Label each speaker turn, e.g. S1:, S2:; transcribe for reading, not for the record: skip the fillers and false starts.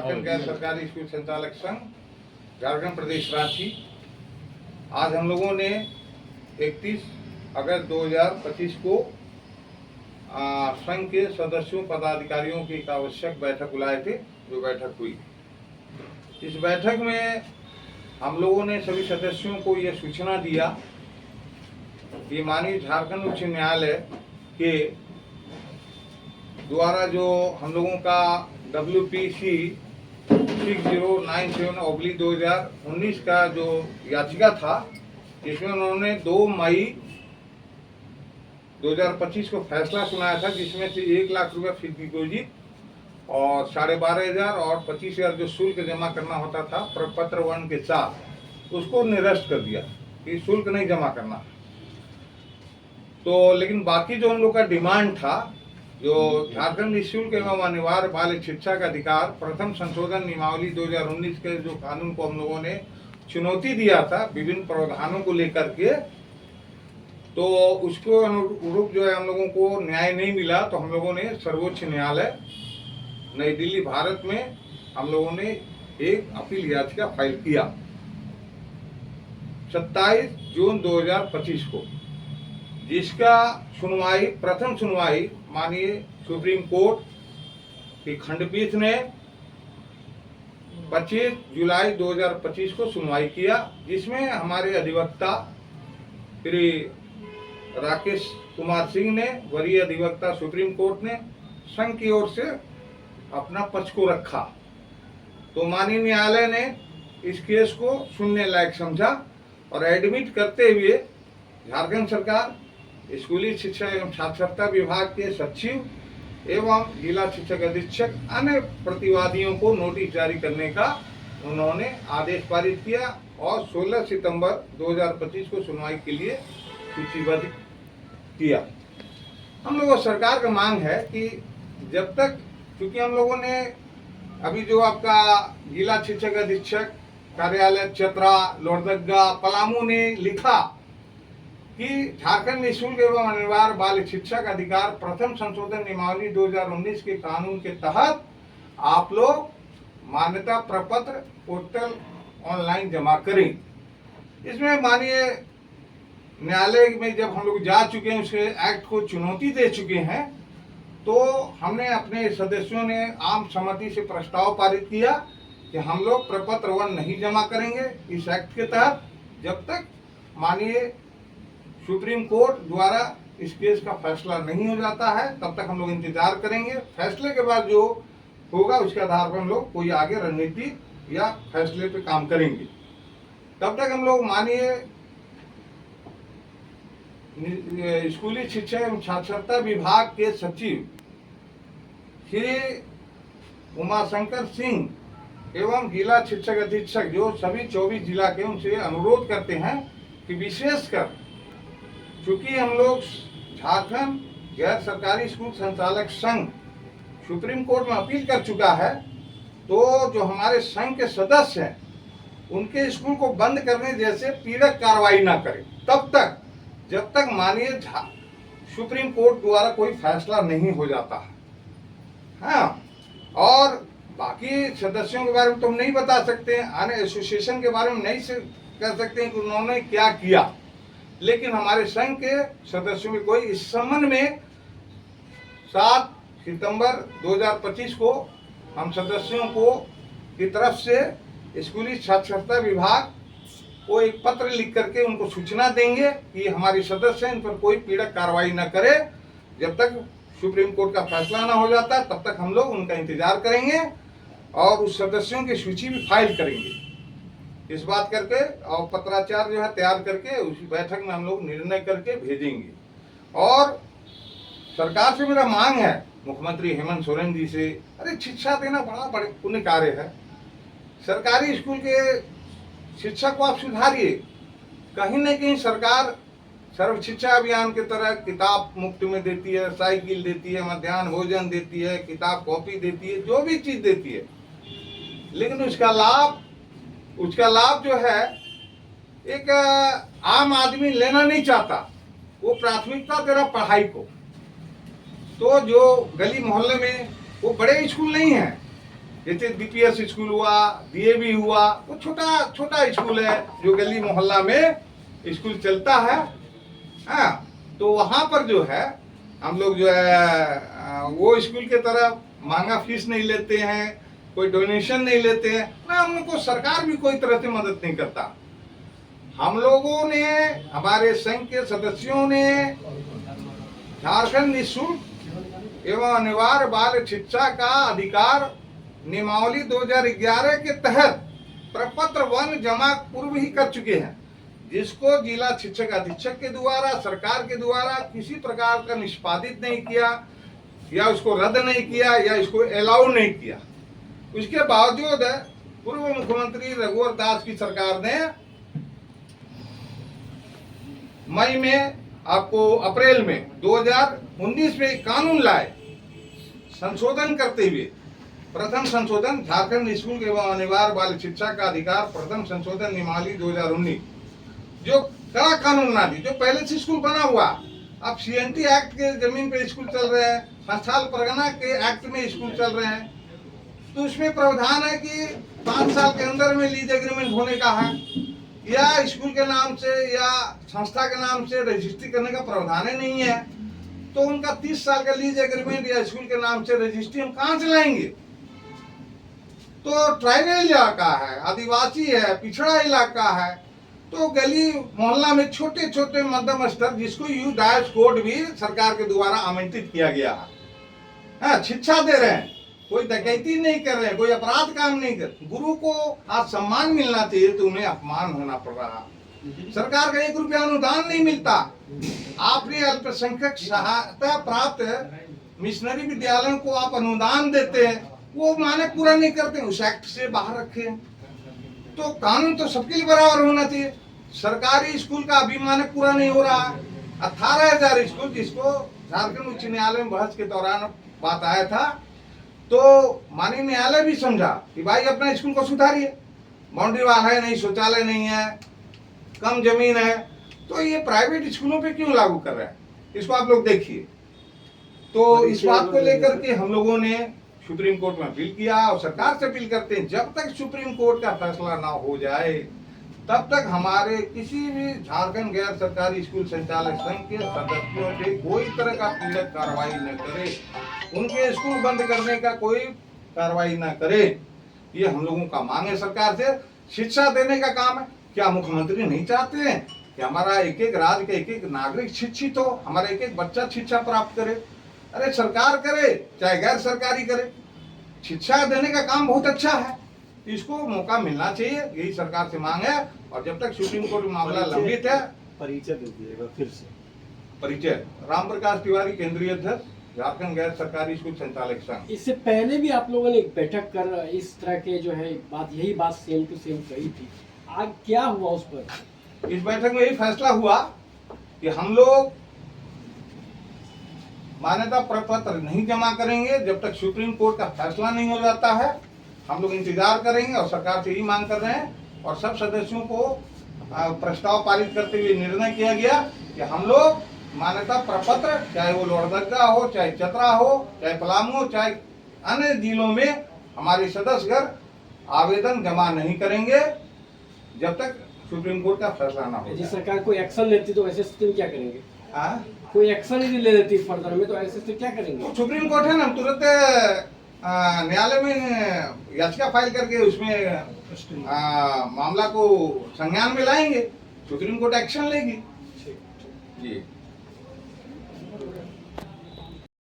S1: झारखंड गैर सरकारी स्कूल संचालक संघ झारखंड प्रदेश रांची। आज हम लोगों ने 31 अगस्त 2025 को संघ के सदस्यों पदाधिकारियों की एक आवश्यक बैठक बुलाए थे, जो बैठक हुई। इस बैठक में हम लोगों ने सभी सदस्यों को यह सूचना दिया कि माननीय झारखंड उच्च न्यायालय के द्वारा जो हम लोगों का WPC 6097/2019 का जो याचिका था, जिसमें उन्होंने 2 मई 2025 को फैसला सुनाया था, जिसमें से 1 लाख रुपये फिक्स डिपोजिट और 12,500 और 25,000 जो शुल्क जमा करना होता था प्रपत्र 1 के साथ, उसको निरस्त कर दिया कि शुल्क नहीं जमा करना। तो लेकिन बाकी जो हम लोग का डिमांड था, जो झारखंड निःशुल्क एवं अनिवार्य बाल शिक्षा का अधिकार प्रथम संशोधन नियमावली 2019 के जो कानून को हम लोगों ने चुनौती दिया था विभिन्न प्रावधानों को लेकर के, तो उसको अनुरूप जो है हम लोगों को न्याय नहीं मिला। तो हम लोगों ने सर्वोच्च न्यायालय नई दिल्ली भारत में हम लोगों ने एक अपील याचिका फाइल किया 27 जून 2025 को, जिसका सुनवाई प्रथम सुनवाई माननीय सुप्रीम कोर्ट की खंडपीठ ने 25 जुलाई 2025 को सुनवाई किया, जिसमें हमारे अधिवक्ता श्री राकेश कुमार सिंह ने, वरीय अधिवक्ता सुप्रीम कोर्ट ने, संघ की ओर से अपना पक्ष को रखा। तो माननीय न्यायालय ने इस केस को सुनने लायक समझा और एडमिट करते हुए झारखंड सरकार, स्कूली शिक्षा एवं साक्षरता विभाग के सचिव एवं जिला शिक्षक अधीक्षक अन्य प्रतिवादियों को नोटिस जारी करने का उन्होंने आदेश पारित किया और 16 सितंबर 2025 को सुनवाई के लिए सूचीबद्ध किया। हम लोगों सरकार का मांग है कि जब तक, क्योंकि हम लोगों ने अभी जो आपका जिला शिक्षक अधीक्षक कार्यालय चतरा, लोहरदगा, पलामू ने लिखा कि झारखंड निःशुल्क एवं अनिवार्य बाल शिक्षा का अधिकार प्रथम संशोधन नियमावली 2019 के कानून के तहत आप लोग मान्यता प्रपत्र पोर्टल ऑनलाइन जमा करें। इसमें माननीय न्यायालय में जब हम लोग जा चुके हैं, उसके एक्ट को चुनौती दे चुके हैं, तो हमने अपने सदस्यों ने आम सहमति से प्रस्ताव पारित किया कि हम लोग प्रपत्र 1 नहीं जमा करेंगे इस एक्ट के तहत, जब तक माननीय सुप्रीम कोर्ट द्वारा इस केस का फैसला नहीं हो जाता है, तब तक हम लोग इंतजार करेंगे। फैसले के बाद जो होगा उसके आधार पर हम लोग कोई आगे रणनीति या फैसले पे काम करेंगे। तब तक हम लोग माननीय स्कूली शिक्षा एवं साक्षरता विभाग के सचिव श्री उमाशंकर सिंह एवं जिला शिक्षक अधीक्षक जो सभी 24 जिला के, उनसे अनुरोध करते हैं कि विशेषकर चूंकि हम लोग झारखंड गैर सरकारी स्कूल संचालक संघ सुप्रीम कोर्ट में अपील कर चुका है, तो जो हमारे संघ के सदस्य हैं उनके स्कूल को बंद करने जैसे पीड़क कार्रवाई ना करें तब तक, जब तक माननीय सुप्रीम कोर्ट द्वारा कोई फैसला नहीं हो जाता है। हाँ, और बाकी सदस्यों के बारे में तो हम नहीं बता सकते हैं, अन्य एसोसिएशन के बारे में नहीं कह सकते हैं कि उन्होंने क्या किया, लेकिन हमारे संघ के सदस्यों में कोई इस संबंध में 7 सितंबर 2025 को हम सदस्यों को की तरफ से स्कूली साक्षरता विभाग को एक पत्र लिख करके उनको सूचना देंगे कि हमारे सदस्य इन पर कोई पीड़क कार्रवाई न करे। जब तक सुप्रीम कोर्ट का फैसला ना हो जाता तब तक हम लोग उनका इंतजार करेंगे और उस सदस्यों की सूची भी फाइल करेंगे इस बात करके, और पत्राचार जो है तैयार करके उसी बैठक में हम लोग निर्णय करके भेजेंगे। और सरकार से मेरा मांग है, मुख्यमंत्री हेमंत सोरेन जी से, अरे शिक्षा देना बड़े पुण्य कार्य है, सरकारी स्कूल के शिक्षा को आप सुधारिए। कहीं न कहीं सरकार सर्व शिक्षा अभियान की तरह किताब मुफ्त में देती है, साइकिल देती है, मध्याह्न भोजन देती है, किताब कॉपी देती है, जो भी चीज देती है, लेकिन उसका लाभ जो है एक आम आदमी लेना नहीं चाहता। वो प्राथमिकता दे रहा पढ़ाई को। तो जो गली मोहल्ले में वो बड़े स्कूल नहीं है, जैसे बीपीएस स्कूल हुआ, डीएवी हुआ, वो छोटा छोटा स्कूल है जो गली मोहल्ला में स्कूल चलता है। हाँ, तो वहाँ पर जो है हम लोग जो है वो स्कूल के तरफ महंगा फीस नहीं लेते हैं, कोई डोनेशन नहीं लेते हैं ना, हम लोग को सरकार भी कोई तरह से मदद नहीं करता। हम लोगों ने, हमारे संघ के सदस्यों ने झारखंड निःशुल्क एवं अनिवार्य बाल शिक्षा का अधिकार नियमावली 2011 के तहत प्रपत्र 1 जमा पूर्व ही कर चुके हैं, जिसको जिला शिक्षक अधीक्षक के द्वारा, सरकार के द्वारा किसी प्रकार का निष्पादित नहीं किया या उसको रद्द नहीं किया या इसको अलाउ नहीं किया। उसके बावजूद पूर्व मुख्यमंत्री रघुवर दास की सरकार ने मई में, आपको अप्रैल में 2019 में कानून लाए, संशोधन करते हुए प्रथम संशोधन झारखंड निःशुल्क एवं अनिवार्य बाल शिक्षा का अधिकार प्रथम संशोधन नियमावली 2019, जो कड़ा कानून बना दी। जो पहले से स्कूल बना हुआ, अब सीएनटी एक्ट के जमीन पे स्कूल चल रहे हैं, संस्थान परगना के एक्ट में स्कूल चल रहे हैं, तो उसमें प्रावधान है कि 5 साल के अंदर में लीज एग्रीमेंट होने का है, या स्कूल के नाम से या संस्था के नाम से रजिस्ट्री करने का प्रावधान ही नहीं है। तो उनका 30 साल का लीज एग्रीमेंट या स्कूल के नाम से रजिस्ट्री हम कहां से लाएंगे? तो ट्राइबल इलाका है, आदिवासी है, पिछड़ा इलाका है, तो गली मोहल्ला में छोटे छोटे मध्यम स्तर, जिसको यू डायस कोड भी सरकार के द्वारा आमंत्रित किया गया है, हाँ, शिक्षा दे रहे हैं, कोई डकैती नहीं कर रहे हैं, कोई अपराध काम नहीं कर। गुरु को आज सम्मान मिलना चाहिए तो उन्हें अपमान होना पड़ रहा। सरकार का 1 रुपया अनुदान नहीं मिलता। आपने अल्पसंख्यक सहायता प्राप्त मिशनरी विद्यालयों को आप अनुदान देते हैं, वो मानक पूरा नहीं करते, उस एक्ट से बाहर रखे। तो कानून तो सबके लिए बराबर होना चाहिए। सरकारी स्कूल का अभी मानक पूरा नहीं हो रहा है। 18,000 स्कूल, जिसको झारखंड उच्च न्यायालय में बहस के दौरान बात आया था, तो माननीय न्यायालय भी समझा कि भाई अपना स्कूल को सुधारिए, बाउंड्री वाल है नहीं, शौचालय नहीं है, कम जमीन है, तो ये प्राइवेट स्कूलों पे क्यों लागू कर रहे हैं, इसको आप लोग देखिए। तो इस बात को लेकर के हम लोगों ने सुप्रीम कोर्ट में अपील किया और सरकार से अपील करते हैं, जब तक सुप्रीम कोर्ट का फैसला ना हो जाए तब तक हमारे किसी भी झारखंड गैर सरकारी स्कूल संचालक संघ के सदस्यों से कोई तरह का पीड़क कार्रवाई न करे, उनके स्कूल बंद करने का कोई कार्रवाई न करे। ये हम लोगों का मांग है सरकार से। शिक्षा देने का काम है। क्या मुख्यमंत्री नहीं चाहते हैं कि हमारा एक एक राज्य का एक एक नागरिक शिक्षित हो, हमारा एक एक बच्चा शिक्षा प्राप्त करे? अरे सरकार करे चाहे गैर सरकारी करे, शिक्षा देने का काम बहुत अच्छा है, इसको मौका मिलना चाहिए, यही सरकार से मांग है। और जब तक सुप्रीम कोर्ट में मामला लंबित है,
S2: परिचय दे दीजिएगा फिर से।
S1: परिचय राम प्रकाश तिवारी, केंद्रीय अध्यक्ष, झारखंड गैर सरकारी स्कूल संचालक संघ।
S3: इससे पहले भी आप लोगों ने एक बैठक कर इस तरह के जो है यही बात सेम टू सेम कही थी, आज क्या हुआ उस पर?
S1: इस बैठक में यही फैसला हुआ कि हम लोग मान्यता प्रपत्र नहीं जमा करेंगे जब तक सुप्रीम कोर्ट का फैसला नहीं हो जाता है। हम लोग इंतजार करेंगे और सरकार से यही मांग कर रहे हैं। और सब सदस्यों को प्रस्ताव पारित करते हुए निर्णय किया गया कि हम लोग मान्यता प्रपत्र, चाहे वो लोहरदगा हो, चाहे चतरा हो, चाहे पलामू हो, चाहे अन्य जिलों में हमारे सदस्यगण आवेदन जमा नहीं करेंगे जब तक सुप्रीम कोर्ट का फैसला ना हो।
S3: यदि सरकार कोई एक्शन लेती तो ऐसे स्थिति में क्या करेंगे? कोई एक्शन यदि ले लेती फर्दर में तो ऐसे स्थिति क्या करेंगे?
S1: तो सुप्रीम कोर्ट है ना, तुरंत न्यायालय में याचिका फाइल करके उसमें मामला को संज्ञान में लाएंगे, सुप्रीम कोर्ट एक्शन लेगी। जी।